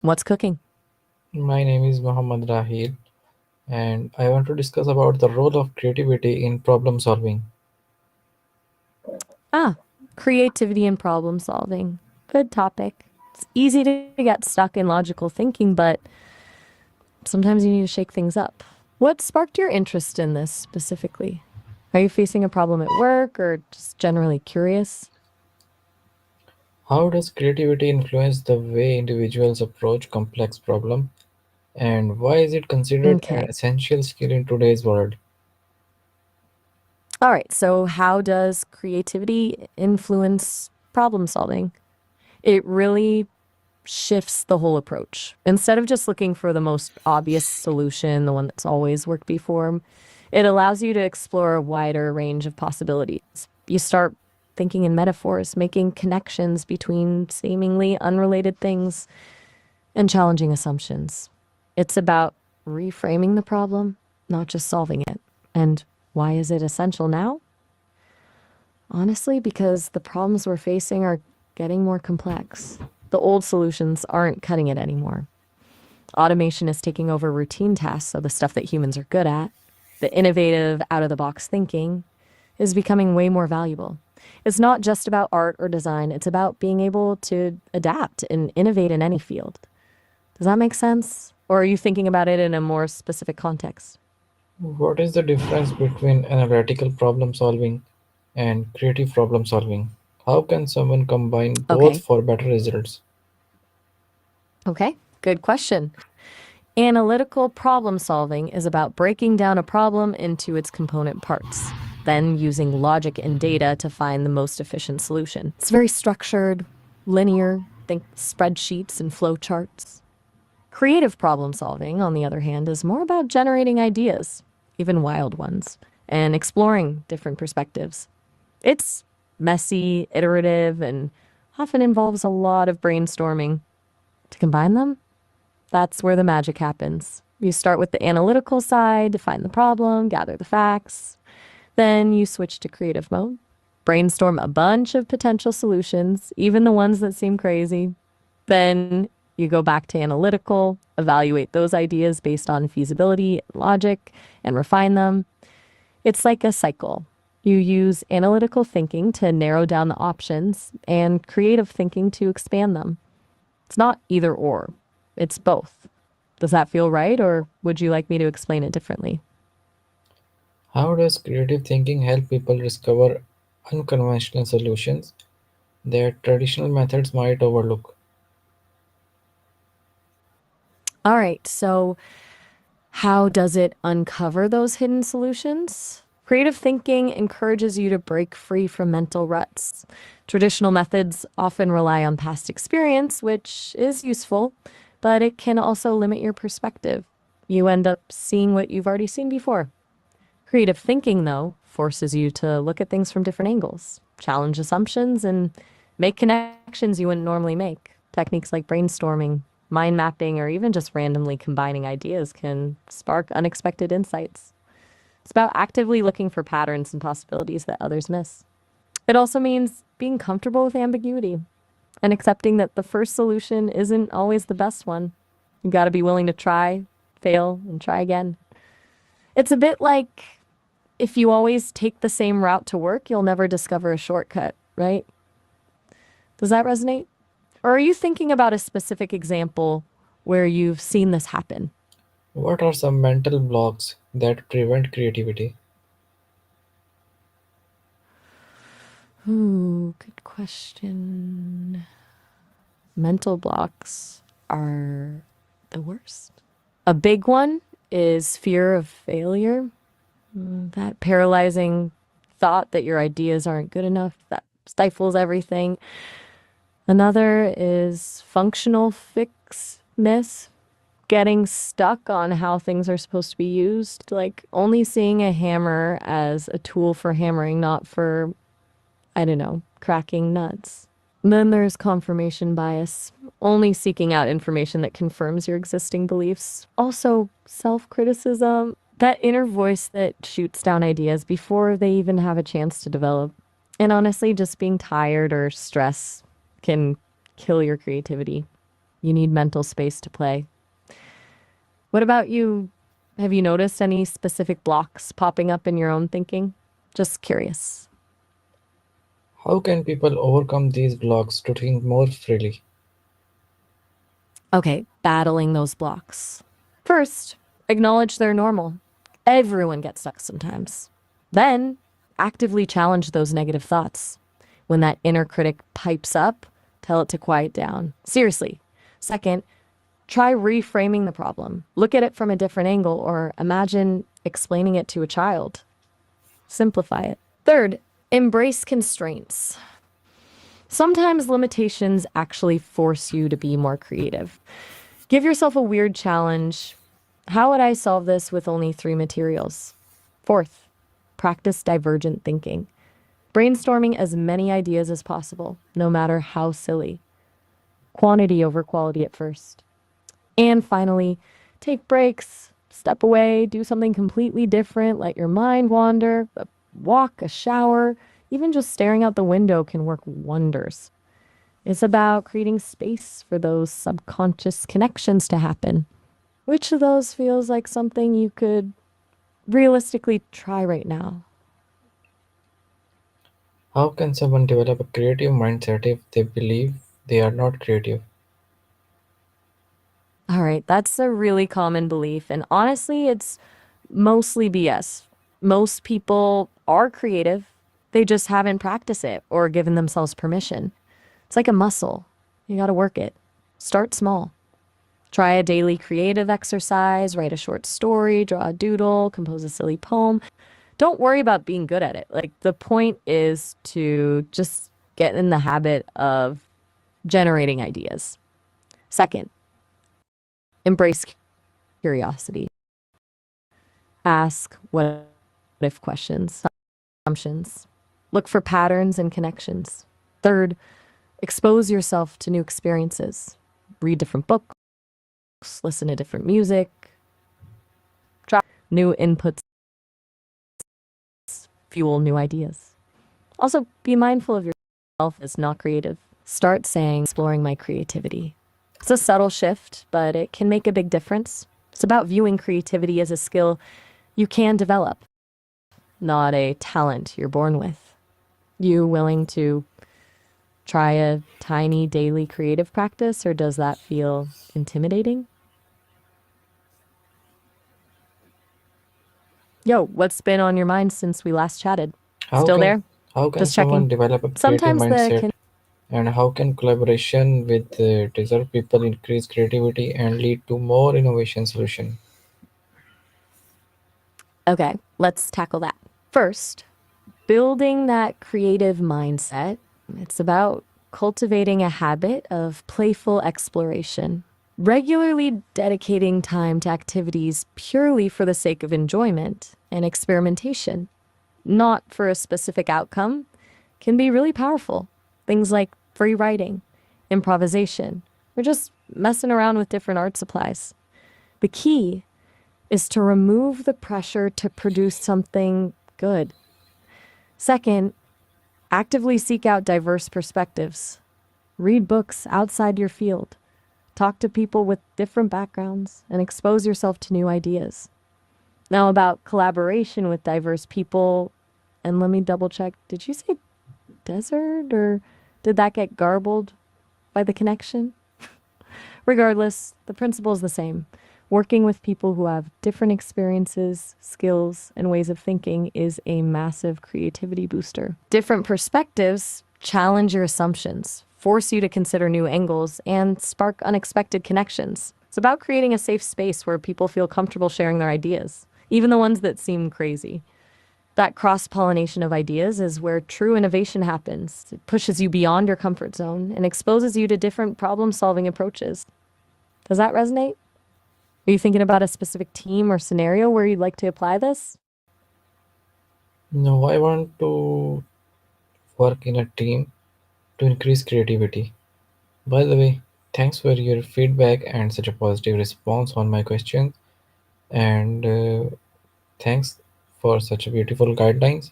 What's cooking? My name is Muhammad Rahil, and I want to discuss about the role of creativity in problem solving. Ah, creativity and problem solving. Good topic. It's easy to get stuck in logical thinking, but sometimes you need to shake things up. What sparked your interest in this specifically? Are you facing a problem at work or just generally curious? How does creativity influence the way individuals approach complex problems, and why is it considered an Okay. essential skill in today's world? All right. So, how does creativity influence problem solving? It really shifts the whole approach. Instead of just looking for the most obvious solution, the one that's always worked before, it allows you to explore a wider range of possibilities. You start thinking in metaphors, making connections between seemingly unrelated things and challenging assumptions. It's about reframing the problem, not just solving it. And why is it essential now? Honestly, because the problems we're facing are getting more complex. The old solutions aren't cutting it anymore. Automation is taking over routine tasks, so the stuff that humans are good at. The innovative, out of the box thinking is becoming way more valuable. It's not just about art or design, it's about being able to adapt and innovate in any field. Does that make sense? Or are you thinking about it in a more specific context? What is the difference between analytical problem solving and creative problem solving? How can someone combine both Okay. for better results? Okay. Good question. Analytical problem solving is about breaking down a problem into its component parts, then using logic and data to find the most efficient solution. It's very structured, linear, think spreadsheets and flowcharts. Creative problem solving, on the other hand, is more about generating ideas, even wild ones, and exploring different perspectives. It's messy, iterative, and often involves a lot of brainstorming. To combine them, that's where the magic happens. You start with the analytical side, define the problem, gather the facts. Then you switch to creative mode, brainstorm a bunch of potential solutions, even the ones that seem crazy. Then you go back to analytical, evaluate those ideas based on feasibility and logic, and refine them. It's like a cycle. You use analytical thinking to narrow down the options and creative thinking to expand them. It's not either or, it's both. Does that feel right, or would you like me to explain it differently? How does creative thinking help people discover unconventional solutions that traditional methods might overlook? All right, so how does it uncover those hidden solutions? Creative thinking encourages you to break free from mental ruts. Traditional methods often rely on past experience, which is useful, but it can also limit your perspective. You end up seeing what you've already seen before. Creative thinking, though, forces you to look at things from different angles, challenge assumptions, and make connections you wouldn't normally make. Techniques like brainstorming, mind mapping, or even just randomly combining ideas can spark unexpected insights. It's about actively looking for patterns and possibilities that others miss. It also means being comfortable with ambiguity and accepting that the first solution isn't always the best one. You got to be willing to try, fail, and try again. It's a bit like if you always take the same route to work, you'll never discover a shortcut, right? Does that resonate? Or are you thinking about a specific example where you've seen this happen? What are some mental blocks that prevent creativity? Ooh, good question. Mental blocks are the worst. A big one is fear of failure. That paralyzing thought that your ideas aren't good enough, that stifles everything. Another is functional fixedness, getting stuck on how things are supposed to be used, like only seeing a hammer as a tool for hammering, not for, I don't know, cracking nuts. Then there's confirmation bias, only seeking out information that confirms your existing beliefs. Also, self criticism, that inner voice that shoots down ideas before they even have a chance to develop. And honestly, just being tired or stressed can kill your creativity. You need mental space to play. What about you? Have you noticed any specific blocks popping up in your own thinking? Just curious. How can people overcome these blocks to think more freely? Okay, battling those blocks. First, acknowledge they're normal. Everyone gets stuck sometimes. Then, actively challenge those negative thoughts. When that inner critic pipes up, tell it to quiet down. Seriously. Second, try reframing the problem. Look at it from a different angle or imagine explaining it to a child. Simplify it. Third, embrace constraints. Sometimes limitations actually force you to be more creative. Give yourself a weird challenge. How would I solve this with only 3 materials? Fourth, practice divergent thinking. Brainstorming as many ideas as possible, no matter how silly. Quantity over quality at first. And finally, take breaks, step away, do something completely different, let your mind wander, a walk, a shower, even just staring out the window can work wonders. It's about creating space for those subconscious connections to happen. Which of those feels like something you could realistically try right now? How can someone develop a creative mindset if they believe they are not creative? All right, that's a really common belief. And honestly, it's mostly BS. Most people are creative, they just haven't practiced it or given themselves permission. It's like a muscle. You got to work it. Start small. Try a daily creative exercise, write a short story, draw a doodle, compose a silly poem. Don't worry about being good at it. Like, the point is to just get in the habit of generating ideas. Second, embrace curiosity. Ask what if questions, assumptions. Look for patterns and connections. Third, expose yourself to new experiences. Read different books, listen to different music, try new inputs, fuel new ideas. Also, be mindful of yourself as not creative. Start saying, exploring my creativity. It's a subtle shift, but it can make a big difference. It's about viewing creativity as a skill you can develop, not a talent you're born with. You willing to try a tiny daily creative practice, or does that feel intimidating? Yo, what's been on your mind since we last chatted? How Still can there? how can Just someone checking. develop a creative Sometimes mindset, and how can collaboration with deserved people increase creativity and lead to more innovation solution? Okay, let's tackle that. First, building that creative mindset, it's about cultivating a habit of playful exploration, regularly dedicating time to activities purely for the sake of enjoyment and experimentation, not for a specific outcome, can be really powerful. Things like free writing, improvisation, or just messing around with different art supplies. The key is to remove the pressure to produce something good. Second, actively seek out diverse perspectives. Read books outside your field. Talk to people with different backgrounds and expose yourself to new ideas. Now, about collaboration with diverse people, and let me double check, did you say desert or did that get garbled by the connection? Regardless, the principle is the same. Working with people who have different experiences, skills, and ways of thinking is a massive creativity booster. Different perspectives challenge your assumptions, force you to consider new angles, and spark unexpected connections. It's about creating a safe space where people feel comfortable sharing their ideas, even the ones that seem crazy. That cross-pollination of ideas is where true innovation happens. It pushes you beyond your comfort zone and exposes you to different problem-solving approaches. Does that resonate? Are you thinking about a specific team or scenario where you'd like to apply this? No, I want to work in a team to increase creativity. By the way, thanks for your feedback and such a positive response on my questions. And thanks for such a beautiful guidelines.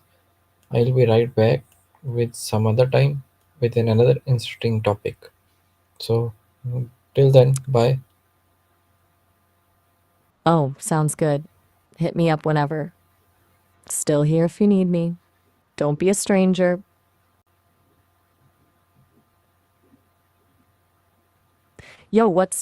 I'll be right back with some other time with another interesting topic. So, till Till then, bye. Oh, sounds good. Hit me up whenever. Still here if you need me. Don't be a stranger. Yo, what's